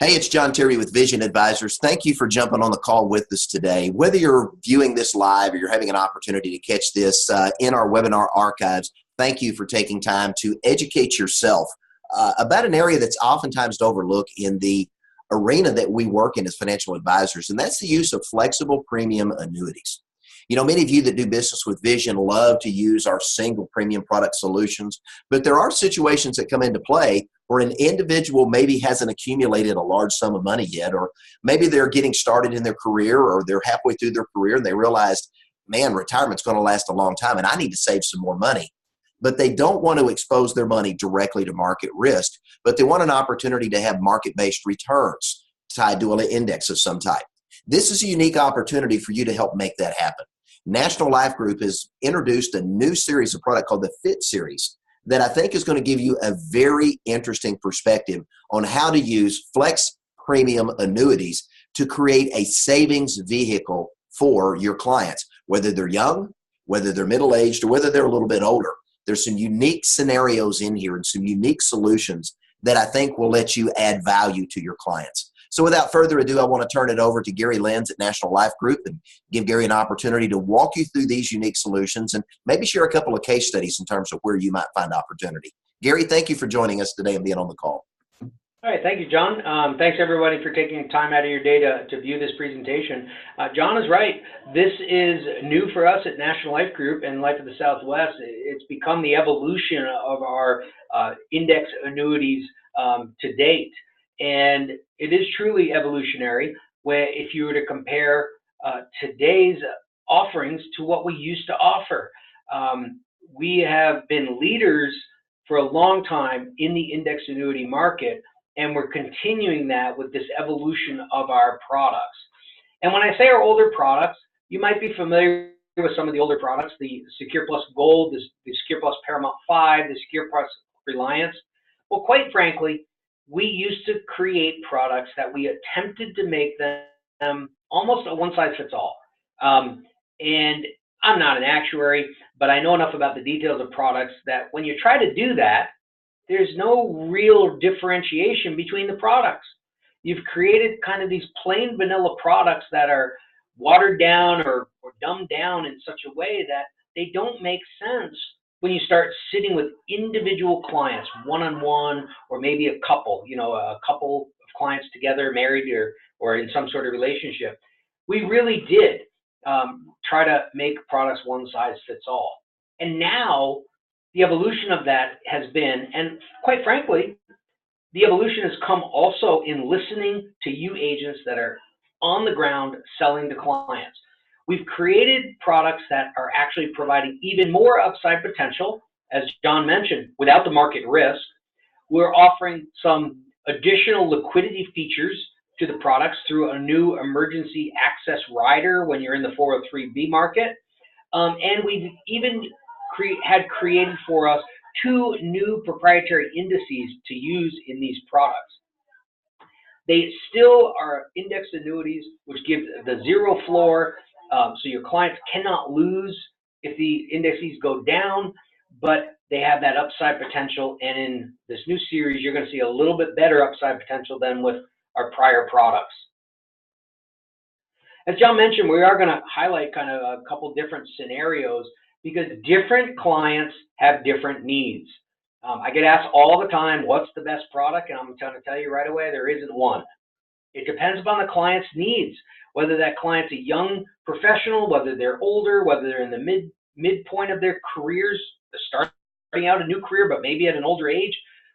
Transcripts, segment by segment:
Hey, it's John Terry with Vision Advisors. Thank you for jumping on the call with us today. Whether you're viewing this live or you're having an opportunity to catch this in our webinar archives, thank you for taking time to educate yourself about an area that's oftentimes overlooked in the arena that we work in as financial advisors, and that's the use of flexible premium annuities. You know, many of you that do business with Vision love to use our single premium product solutions, but there are situations that come into play where an individual maybe hasn't accumulated a large sum of money yet, or maybe they're getting started in their career or they're halfway through their career and they realized, man, retirement's going to last a long time and I need to save some more money. But they don't want to expose their money directly to market risk, but they want an opportunity to have market-based returns tied to an index of some type. This is a unique opportunity for you to help make that happen. National Life Group has introduced a new series of product called the Fit Series that I think is going to give you a very interesting perspective on how to use flex premium annuities to create a savings vehicle for your clients, whether they're young, whether they're middle-aged, or whether they're a little bit older. There's some unique scenarios in here and some unique solutions that I think will let you add value to your clients. So without further ado, I want to turn it over to Gary Lenz at National Life Group and give Gary an opportunity to walk you through these unique solutions and maybe share a couple of case studies in terms of where you might find opportunity. Gary, thank you for joining us today and being on the call. All right, thank you, John. Thanks everybody for taking time out of your day to view this presentation. John is right. This is new for us at National Life Group and Life of the Southwest. It's become the evolution of our index annuities to date. And it is truly evolutionary, where if you were to compare today's offerings to what we used to offer. We have been leaders for a long time in the index annuity market, and we're continuing that with this evolution of our products. And when I say our older products, you might be familiar with some of the older products, the Secure Plus Gold, the Secure Plus Paramount 5, the Secure Plus Reliance. Well, quite frankly, we used to create products that we attempted to make them almost a one-size-fits-all. And I'm not an actuary, but I know enough about the details of products that when you try to do that, there's no real differentiation between the products. You've created kind of these plain vanilla products that are watered down or dumbed down in such a way that they don't make sense when you start sitting with individual clients, one-on-one, or maybe a couple of clients together, married or in some sort of relationship. We really did try to make products one size fits all. And now the evolution of that has been, and quite frankly, the evolution has come also in listening to you agents that are on the ground selling to clients. We've created products that are actually providing even more upside potential, as John mentioned, without the market risk. We're offering some additional liquidity features to the products through a new emergency access rider when you're in the 403B market. And we've even had created for us 2 new proprietary indices to use in these products. They still are index annuities, which give the zero floor, so your clients cannot lose if the indices go down, but they have that upside potential. And in this new series, you're going to see a little bit better upside potential than with our prior products. As John mentioned, we are going to highlight kind of a couple different scenarios because different clients have different needs. I get asked all the time, what's the best product? And I'm going to tell you right away, there isn't one. It depends upon the client's needs, whether that client's a young professional, whether they're older, whether they're in the midpoint of their careers, they're starting out a new career, but maybe at an older age.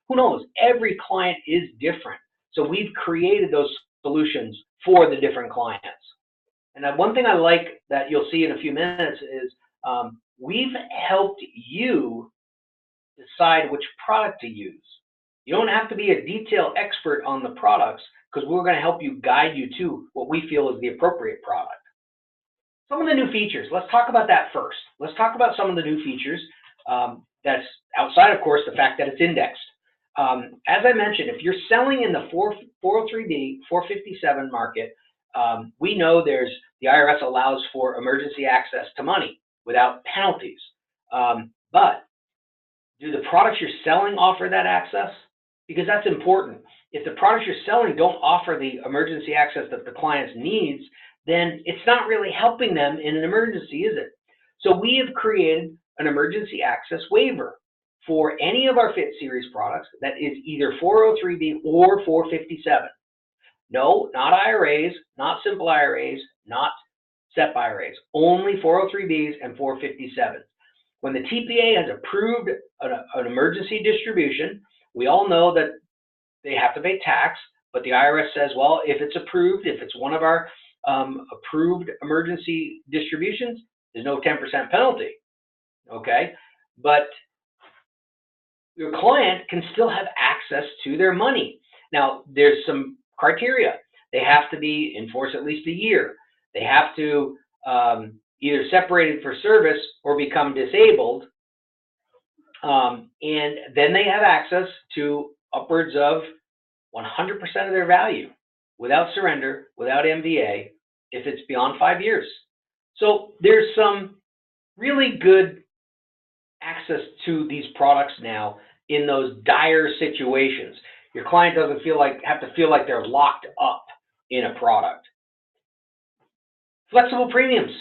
Who knows? Every client is different. So we've created those solutions for the different clients. And one thing I like that you'll see in a few minutes is we've helped you decide which product to use. You don't have to be a detailed expert on the products because we're going to help you guide you to what we feel is the appropriate product. Some of the new features, let's talk about that first. Let's talk about some of the new features that's outside, of course, the fact that it's indexed. As I mentioned, if you're selling in the 403B, 457 market, we know the IRS allows for emergency access to money without penalties. But do the products you're selling offer that access? because that's important. If the products you're selling don't offer the emergency access that the client needs, then it's not really helping them in an emergency, is it? So we have created an emergency access waiver for any of our Fit Series products that is either 403B or 457. No, not IRAs, not simple IRAs, not SEP IRAs, only 403Bs and 457s. When the TPA has approved an emergency distribution, we all know that they have to pay tax, but the IRS says, well, if it's approved, if it's one of our approved emergency distributions, there's no 10% penalty, okay? But your client can still have access to their money. Now, there's some criteria. They have to be in force at least a year. They have to either separated for service or become disabled, and then they have access to upwards of 100% of their value without surrender, without MVA, if it's beyond 5 years. So there's some really good access to these products now in those dire situations. Your client doesn't have to feel like they're locked up in a product. Flexible premiums.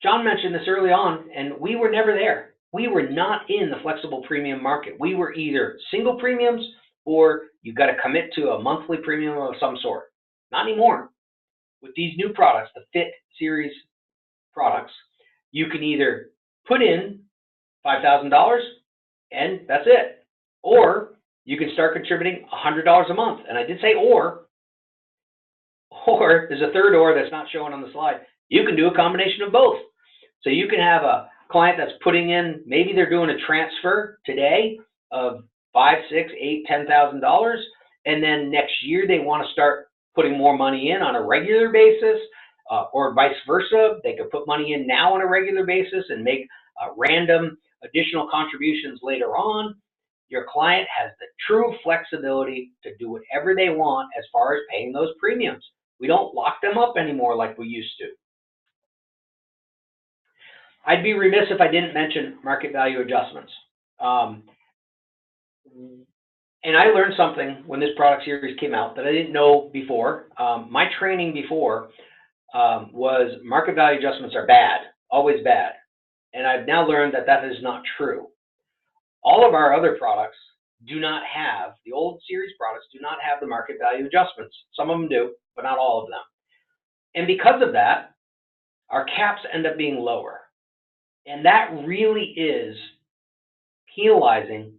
John mentioned this early on, and we were never there. We were not in the flexible premium market. We were either single premiums or you got to commit to a monthly premium of some sort. Not anymore. With these new products, the Fit Series products, you can either put in $5,000 and that's it, or you can start contributing $100 a month. And I did say or there's a third or that's not showing on the slide. You can do a combination of both. So you can have a client that's putting in, maybe they're doing a transfer today of $5,000, $6,000, $8,000, $10,000, and then next year they want to start putting more money in on a regular basis, or vice versa. They could put money in now on a regular basis and make random additional contributions later on. Your client has the true flexibility to do whatever they want as far as paying those premiums. We don't lock them up anymore like we used to. I'd be remiss if I didn't mention market value adjustments. And I learned something when this product series came out that I didn't know before. My training before was market value adjustments are bad, always bad. And I've now learned that that is not true. All of our other products do not have, the old series products do not have the market value adjustments. Some of them do, but not all of them. And because of that, our caps end up being lower. And that really is penalizing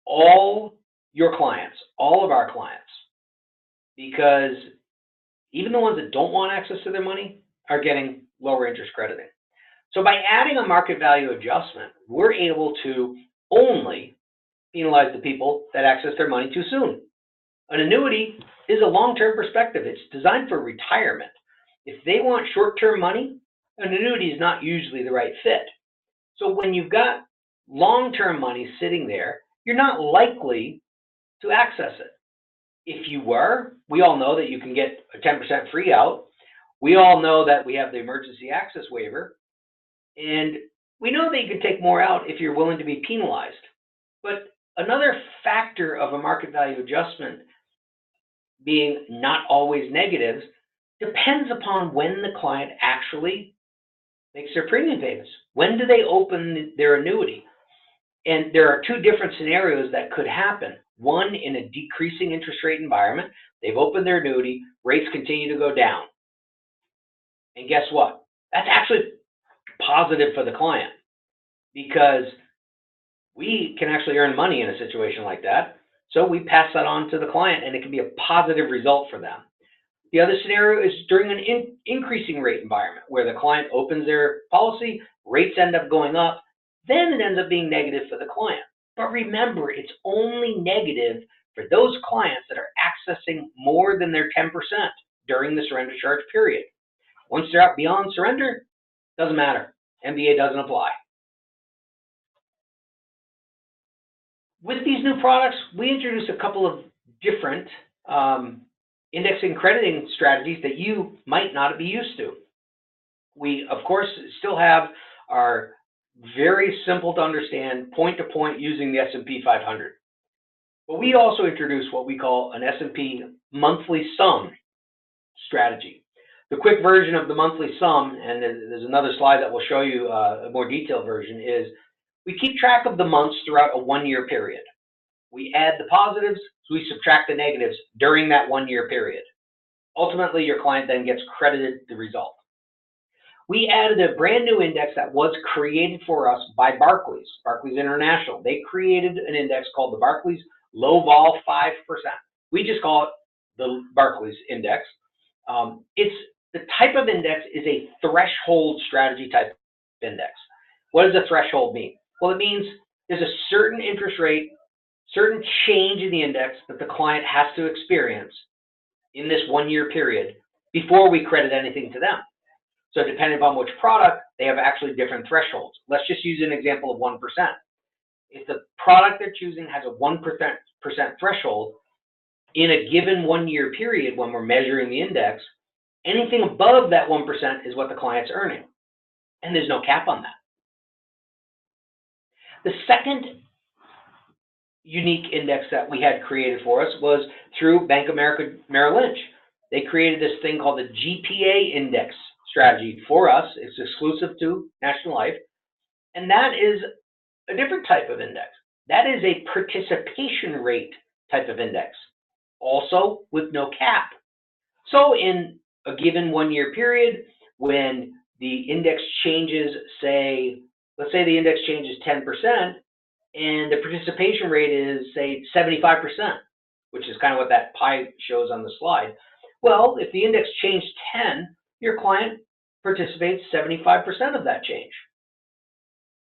all your clients, all of our clients, because even the ones that don't want access to their money are getting lower interest crediting. So by adding a market value adjustment, we're able to only penalize the people that access their money too soon. An annuity is a long-term perspective. It's designed for retirement. If they want short-term money, an annuity is not usually the right fit. So when you've got long-term money sitting there, you're not likely to access it. If you were, we all know that you can get a 10% free out. We all know that we have the emergency access waiver. And we know that you can take more out if you're willing to be penalized. But another factor of a market value adjustment being not always negative depends upon when the client actually makes their premium payments. When do they open their annuity? And there are two different scenarios that could happen. One, in a decreasing interest rate environment, they've opened their annuity, rates continue to go down. And guess what? That's actually positive for the client, because we can actually earn money in a situation like that. So we pass that on to the client, and it can be a positive result for them. The other scenario is during an increasing rate environment where the client opens their policy, rates end up going up, then it ends up being negative for the client. But remember, it's only negative for those clients that are accessing more than their 10% during the surrender charge period. Once they're out beyond surrender, doesn't matter. MBA doesn't apply. With these new products, we introduced a couple of different indexing crediting strategies that you might not be used to. We, of course, still have our very simple to understand point-to-point using the S&P 500. But we also introduced what we call an S&P monthly sum strategy. The quick version of the monthly sum, and there's another slide that will show you a more detailed version, is we keep track of the months throughout a 1-year period. We add the positives, so we subtract the negatives during that 1-year period. Ultimately, your client then gets credited the result. We added a brand new index that was created for us by Barclays International. They created an index called the Barclays Low Vol 5%. We just call it the Barclays Index. It's the type of index is a threshold strategy type index. What does a threshold mean? Well, it means there's a certain interest rate, certain change in the index that the client has to experience in this 1-year period before we credit anything to them. So depending upon which product, they have actually different thresholds. Let's just use an example of 1%. If the product they're choosing has a 1% threshold, in a given 1-year period when we're measuring the index, anything above that 1% is what the client's earning. And there's no cap on that. The second unique index that we had created for us was through Bank of America Merrill Lynch. They created this thing called the GPA index strategy for us. It's exclusive to National Life. And that is a different type of index. That is a participation rate type of index, also with no cap. So in a given 1-year period, when the index changes, let's say the index changes 10%, and the participation rate is, say, 75%, which is kind of what that pie shows on the slide. Well, if the index changed 10, your client participates 75% of that change.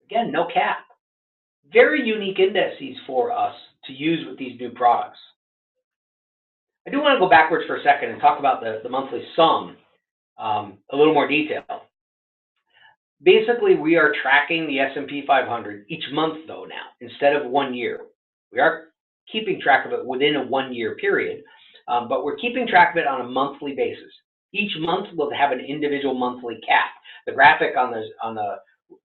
Again, no cap. Very unique indices for us to use with these new products. I do want to go backwards for a second and talk about the monthly sum a little more detail. Basically, we are tracking the S&P 500 each month, though, now, instead of 1 year. We are keeping track of it within a 1-year period, but we're keeping track of it on a monthly basis. Each month will have an individual monthly cap. The graphic on the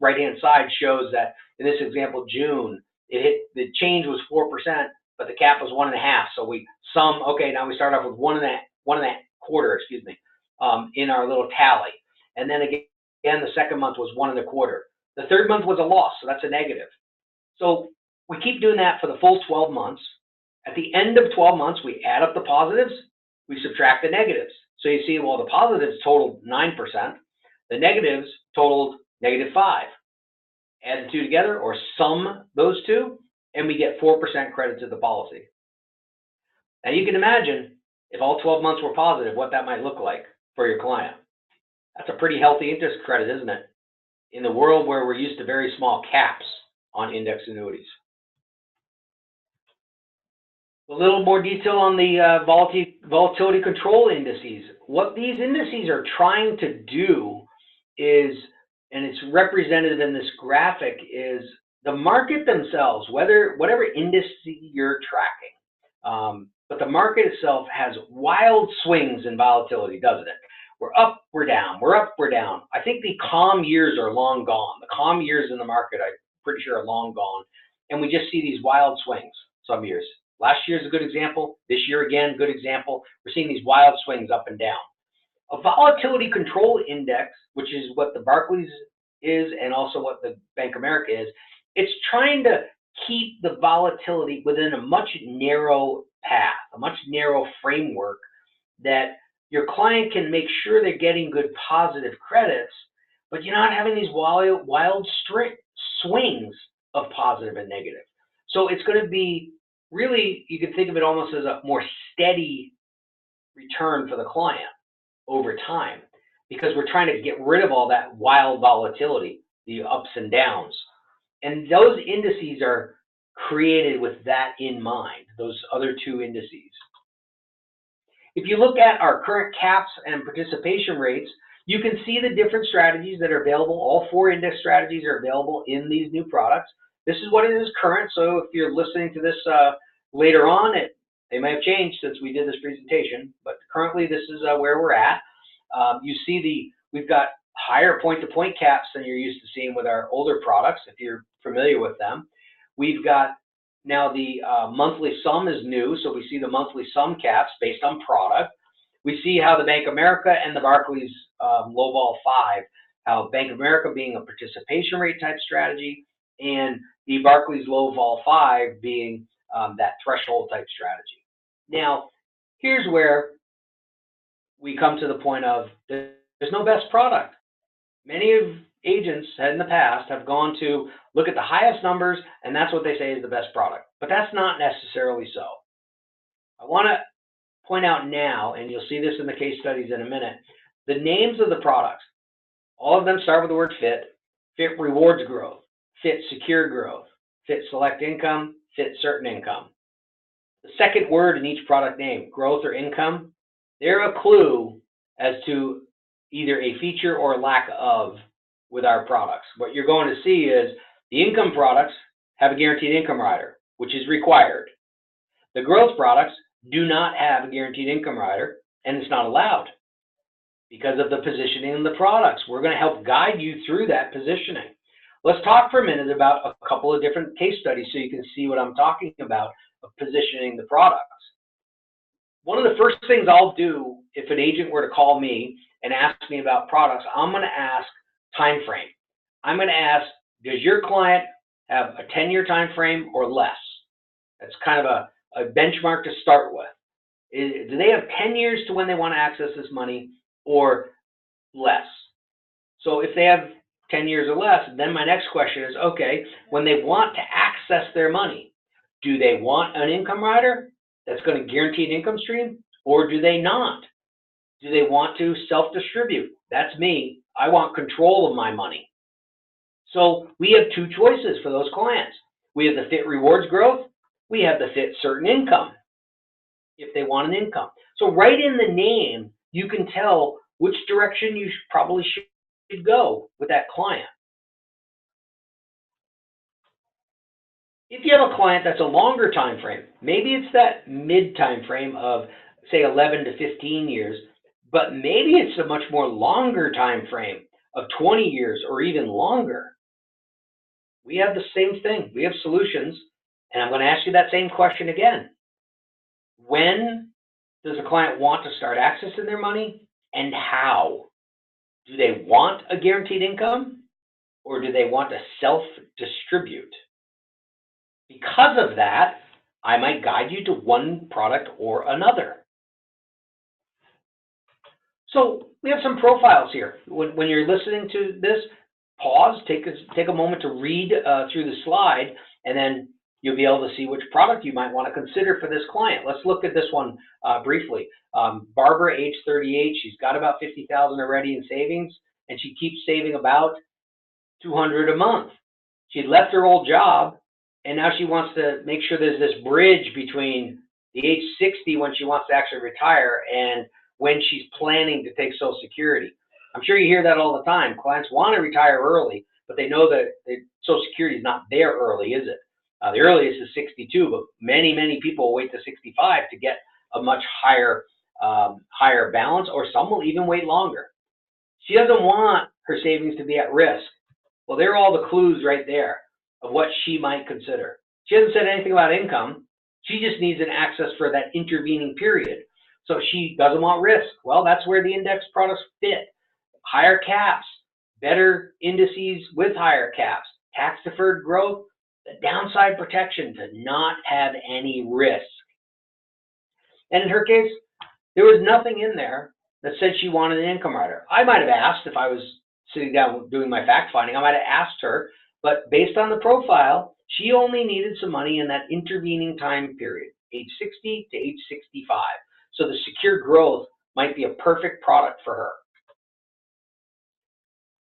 right-hand side shows that in this example, June, the change was 4%, but the cap was 1.5. So we sum, okay, now we start off with 1.25, in our little tally. And then again, the second month was 1.25. The third month was a loss, so that's a negative. So we keep doing that for the full 12 months. At the end of 12 months, we add up the positives, we subtract the negatives. So you see, well, the positives totaled 9%, the negatives totaled -5. Add the two together or sum those two, and we get 4% credit to the policy. Now you can imagine if all 12 months were positive, what that might look like for your client. That's a pretty healthy interest credit, isn't it? In the world where we're used to very small caps on index annuities. A little more detail on the volatility control indices. What these indices are trying to do is, and it's represented in this graphic, is the market themselves, whatever index you're tracking, but the market itself has wild swings in volatility, doesn't it? We're up, we're down, we're up, we're down. I think the calm years are long gone. The calm years in the market, I'm pretty sure, are long gone. And we just see these wild swings some years. Last year is a good example. This year, again, good example. We're seeing these wild swings up and down. A volatility control index, which is what the Barclays is and also what the Bank of America is, it's trying to keep the volatility within a much narrow path, a much narrow framework that your client can make sure they're getting good positive credits, but you're not having these wild strict swings of positive and negative. So it's going to be really, you can think of it almost as a more steady return for the client over time, because we're trying to get rid of all that wild volatility, the ups and downs. And those indices are created with that in mind, those other two indices. If you look at our current caps and participation rates, you can see the different strategies that are available. All 4 index strategies are available in these new products. This is what it is current, so if you're listening to this later on, they may have changed since we did this presentation, but currently this is where we're at. You see we've got higher point-to-point caps than you're used to seeing with our older products, if you're familiar with them. We've got Now the monthly sum is new, so we see the monthly sum caps based on product. We see how the Bank of America and the Barclays Lowball 5, how Bank of America being a participation rate type strategy, and the Barclays Lowball 5 being that threshold type strategy. Now, here's where we come to the point of there's no best product. Many of agents in the past have gone to look at the highest numbers, and that's what they say is the best product. But that's not necessarily so. I want to point out now, and you'll see this in the case studies in a minute, the names of the products. All of them start with the word fit. Fit rewards growth, fit secure growth, fit select income, fit certain income. The second word in each product name, growth or income, they're a clue as to either a feature or lack of with our products. What you're going to see is the income products have a guaranteed income rider, which is required. The growth products do not have a guaranteed income rider, and it's not allowed because of the positioning of the products. We're going to help guide you through that positioning. Let's talk for a minute about a couple of different case studies so you can see what I'm talking about of positioning the products. One of the first things I'll do if an agent were to call me and ask me about products, I'm going to ask time frame. I'm going to ask, does your client have a 10-year time frame or less? That's kind of a benchmark to start with. Do they have 10 years to when they want to access this money or less? So if they have 10 years or less, then my next question is, okay, when they want to access their money, do they want an income rider that's going to guarantee an income stream, or do they not? Do they want to self-distribute? That's me. I want control of my money. So we have two choices for those clients. We have the fit rewards growth. We have the fit certain income if they want an income. So right in the name, you can tell which direction you probably should go with that client. If you have a client that's a longer time frame, maybe it's that mid time frame of say 11 to 15 years, but maybe it's a much more longer time frame of 20 years or even longer. We have the same thing. We have solutions, and I'm going to ask you that same question again. When does a client want to start accessing their money, and how? Do they want a guaranteed income, or do they want to self-distribute? Because of that, I might guide you to one product or another. So we have some profiles here. When you're listening to this, pause, take a moment to read through the slide, and then you'll be able to see which product you might want to consider for this client. Let's look at this one briefly. Barbara, age 38, she's got about $50,000 already in savings, and she keeps saving about $200 a month. She'd left her old job, and now she wants to make sure there's this bridge between the age 60 when she wants to actually retire and when she's planning to take Social Security. I'm sure you hear that all the time. Clients want to retire early, but they know that Social Security is not there early, is it? The earliest is 62, but many people wait to 65 to get a much higher balance, or some will even wait longer. She doesn't want her savings to be at risk. Well, there are all the clues right there of what she might consider. She hasn't said anything about income. She just needs an access for that intervening period. So she doesn't want risk. Well, that's where the index products fit. Higher caps, better indices with higher caps, tax-deferred growth, the downside protection to not have any risk. And in her case, there was nothing in there that said she wanted an income rider. I might have asked if I was sitting down doing my fact finding, I might have asked her, but based on the profile, she only needed some money in that intervening time period, age 60 to age 65. So the secure growth might be a perfect product for her.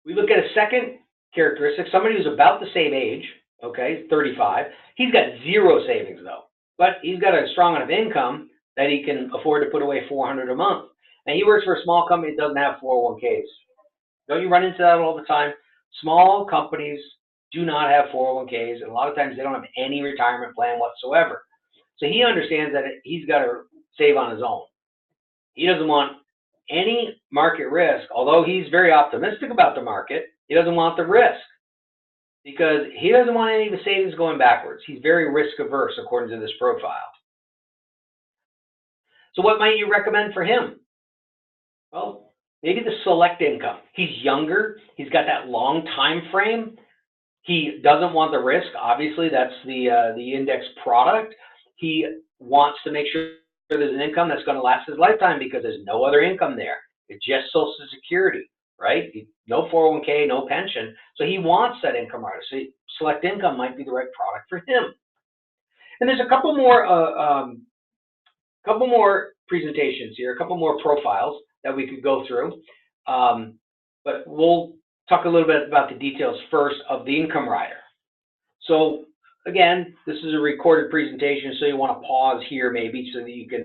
We look at a second characteristic, somebody who's about the same age, okay, 35. He's got zero savings though, but he's got a strong enough income that he can afford to put away $400 a month. And he works for a small company that doesn't have 401ks. Don't you run into that all the time? Small companies do not have 401ks, and a lot of times they don't have any retirement plan whatsoever. So he understands that he's got to save on his own. He doesn't want any market risk, although he's very optimistic about the market. He doesn't want the risk. because he doesn't want any of the savings going backwards. He's very risk averse according to this profile. So what might you recommend for him? Well, maybe the select income. He's younger. He's got that long time frame. He doesn't want the risk. Obviously, that's the index product. He wants to make sure there's an income that's going to last his lifetime because there's no other income there. It's just Social Security, right? No 401k, no pension. So he wants that income rider. So select income might be the right product for him. And there's a couple more presentations here, a couple more profiles that we could go through. But we'll talk a little bit about the details first of the income rider. So again, this is a recorded presentation, so you want to pause here maybe so that you can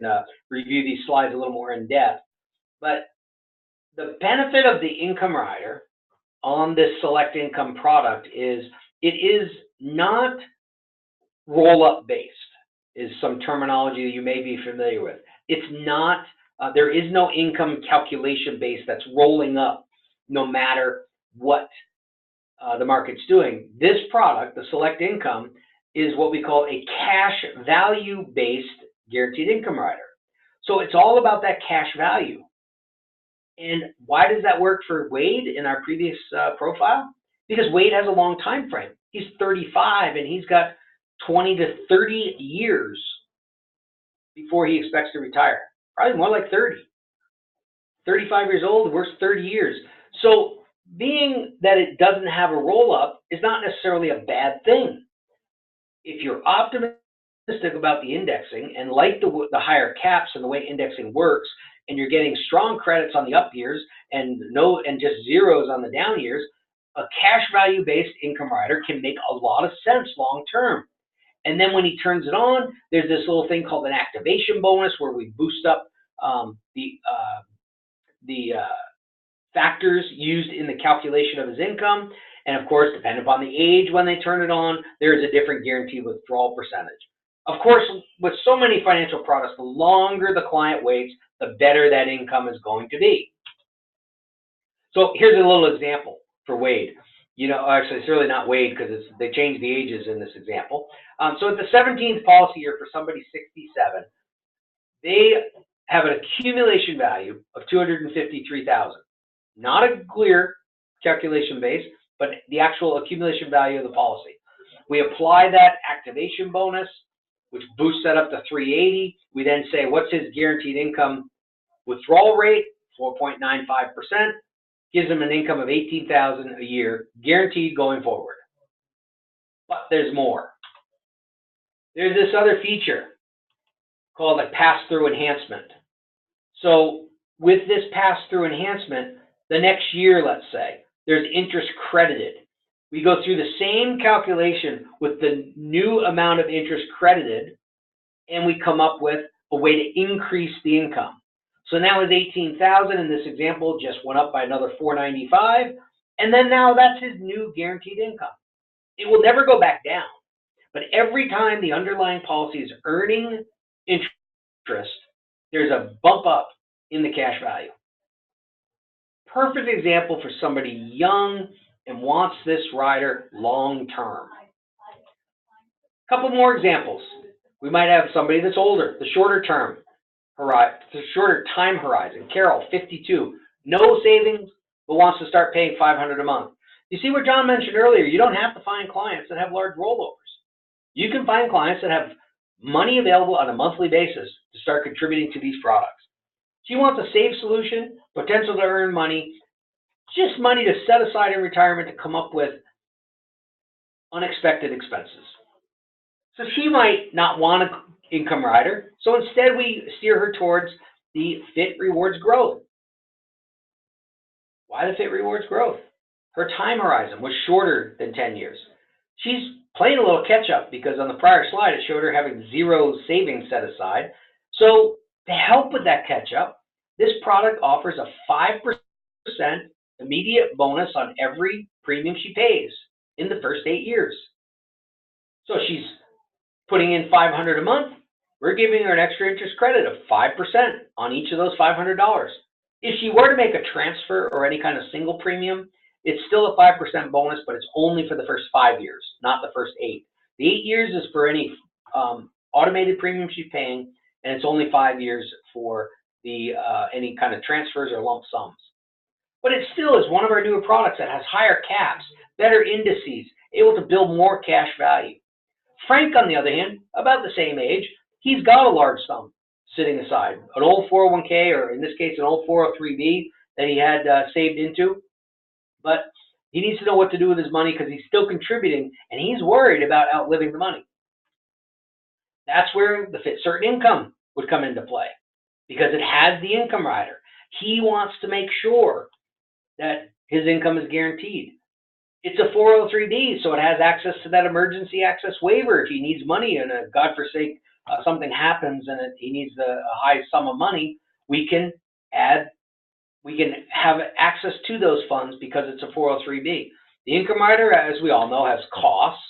review these slides a little more in depth. But the benefit of the income rider on this select income product is it is not roll-up based, is some terminology that you may be familiar with. It's not, there is no income calculation base that's rolling up no matter what the market's doing. This product, the select income, is what we call a cash value based guaranteed income rider. So it's all about that cash value. And why does that work for Wade in our previous profile? Because Wade has a long time frame. He's 35 and he's got 20 to 30 years before he expects to retire. Probably more like 30. 35 years old, works 30 years. So being that it doesn't have a roll-up is not necessarily a bad thing. If you're optimistic about the indexing and like the higher caps and the way indexing works, and you're getting strong credits on the up years and just zeros on the down years, a cash value-based income rider can make a lot of sense long term. And then when he turns it on, there's this little thing called an activation bonus where we boost up the factors used in the calculation of his income. And of course, depending upon the age when they turn it on, there is a different guaranteed withdrawal percentage. Of course, with so many financial products, the longer the client waits, the better that income is going to be. So here's a little example for Wade. You know, actually, it's really not Wade because they changed the ages in this example. So at the 17th policy year for somebody 67, they have an accumulation value of $253,000. Not a clear calculation base, but the actual accumulation value of the policy. We apply that activation bonus, which boosts that up to 380. We then say, what's his guaranteed income withdrawal rate? 4.95%. Gives him an income of $18,000 a year, guaranteed going forward. But there's more. There's this other feature called a pass-through enhancement. So with this pass-through enhancement, the next year, let's say, there's interest credited. We go through the same calculation with the new amount of interest credited, and we come up with a way to increase the income. So now his $18,000 in this example just went up by another $495, and then now that's his new guaranteed income. It will never go back down, but every time the underlying policy is earning interest, there's a bump up in the cash value. Perfect example for somebody young and wants this rider long term. A couple more examples. We might have somebody that's older, the shorter time horizon. Carol, 52, no savings, but wants to start paying $500 a month. You see what John mentioned earlier, you don't have to find clients that have large rollovers. You can find clients that have money available on a monthly basis to start contributing to these products. She wants a safe solution, potential to earn money, just money to set aside in retirement to come up with unexpected expenses. So she might not want an income rider, so instead we steer her towards the Fit Rewards Growth. Why the Fit Rewards Growth? Her time horizon was shorter than 10 years. She's playing a little catch up because on the prior slide it showed her having zero savings set aside. So to help with that catch up, this product offers a 5% immediate bonus on every premium she pays in the first 8 years. So she's putting in $500 a month. We're giving her an extra interest credit of 5% on each of those $500. If she were to make a transfer or any kind of single premium, It's still a 5% bonus, but it's only for the first 5 years, not the first 8. The 8 years is for any automated premiums she's paying, and it's only 5 years for the any kind of transfers or lump sums. But it still is one of our newer products that has higher caps, better indices, able to build more cash value. Frank, on the other hand, about the same age, he's got a large sum sitting aside, an old 401k, or in this case, an old 403b that he had saved into. But he needs to know what to do with his money because he's still contributing, and he's worried about outliving the money. That's where the Fit Certain Income would come into play, because it has the income rider. He wants to make sure that his income is guaranteed. It's a 403b, so it has access to that emergency access waiver if he needs money and God forsake something happens and he needs a high sum of money. We can have access to those funds because it's a 403b. The income rider, as we all know, has costs,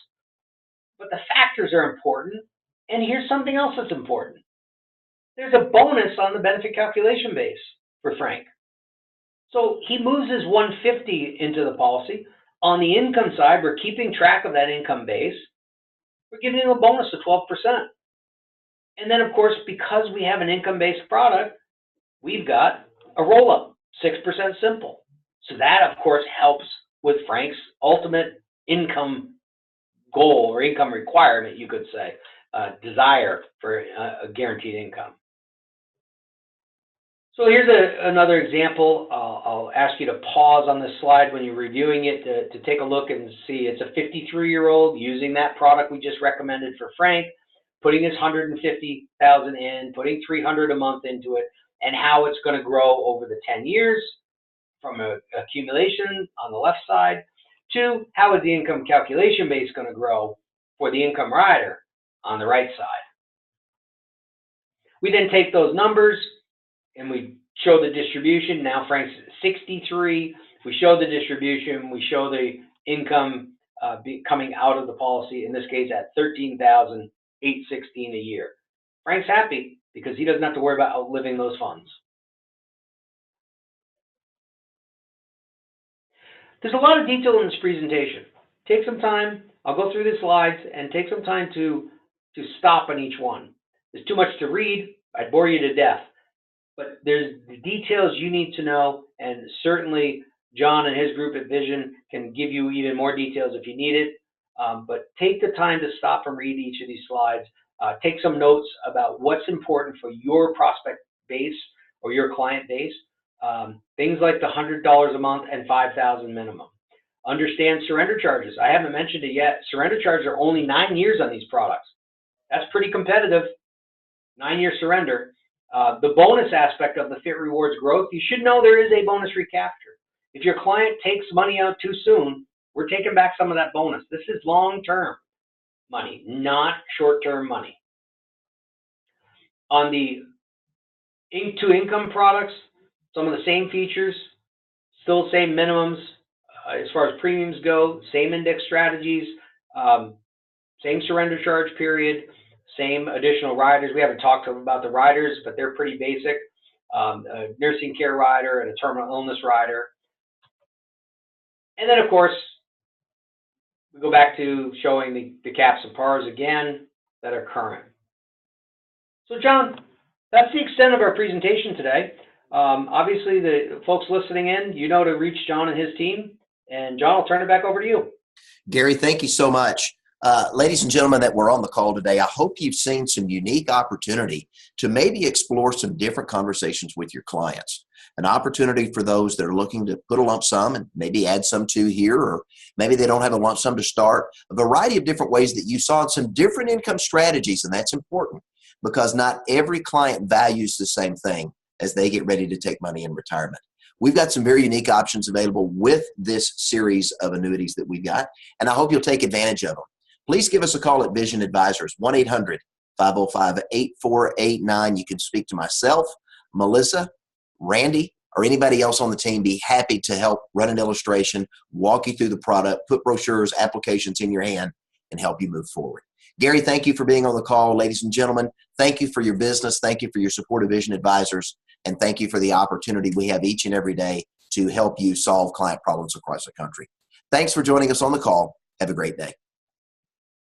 but the factors are important. And here's something else that's important. There's a bonus on the benefit calculation base for Frank. So he moves his 150 into the policy. On the income side, we're keeping track of that income base. We're giving him a bonus of 12%. And then, of course, because we have an income-based product, we've got a roll-up, 6% simple. So that, of course, helps with Frank's ultimate income goal or income requirement, you could say, desire for a guaranteed income. So here's another example. I'll ask you to pause on this slide when you're reviewing it to take a look and see. It's a 53-year-old using that product we just recommended for Frank, putting his $150,000 in, putting $300 a month into it, and how it's going to grow over the 10 years from accumulation on the left side to how is the income calculation base going to grow for the income rider on the right side. We then take those numbers and we show the distribution. Now Frank's 63. We show the distribution. We show the income coming out of the policy, in this case at $13,816 a year. Frank's happy because he doesn't have to worry about outliving those funds. There's a lot of detail in this presentation. Take some time. I'll go through the slides and take some time to stop on each one. There's too much to read. I'd bore you to death. But there's the details you need to know, and certainly John and his group at Vision can give you even more details if you need it. But take the time to stop and read each of these slides. Take some notes about what's important for your prospect base or your client base. Things like the $100 a month and $5,000 minimum. Understand surrender charges. I haven't mentioned it yet. Surrender charges are only 9 years on these products. That's pretty competitive. 9-year surrender. The bonus aspect of the Fit Rewards growth, you should know there is a bonus recapture. If your client takes money out too soon, we're taking back some of that bonus. This is long-term money, not short-term money. On the to-income products, some of the same features, still same minimums as far as premiums go, same index strategies, same surrender charge period, same additional riders. We haven't talked about the riders, but they're pretty basic. A nursing care rider and a terminal illness rider. And then, of course, we go back to showing the caps and pars again that are current. So, John, that's the extent of our presentation today. Obviously, the folks listening in, you know to reach John and his team. And, John, I'll turn it back over to you. Gary, thank you so much. Ladies and gentlemen that were on the call today, I hope you've seen some unique opportunity to maybe explore some different conversations with your clients. An opportunity for those that are looking to put a lump sum and maybe add some to here, or maybe they don't have a lump sum to start. A variety of different ways that you saw, some different income strategies, and that's important because not every client values the same thing as they get ready to take money in retirement. We've got some very unique options available with this series of annuities that we've got, and I hope you'll take advantage of them. Please give us a call at Vision Advisors, 1-800-505-8489. You can speak to myself, Melissa, Randy, or anybody else on the team. Be happy to help run an illustration, walk you through the product, put brochures, applications in your hand, and help you move forward. Gary, thank you for being on the call. Ladies and gentlemen, thank you for your business. Thank you for your support of Vision Advisors, and thank you for the opportunity we have each and every day to help you solve client problems across the country. Thanks for joining us on the call. Have a great day.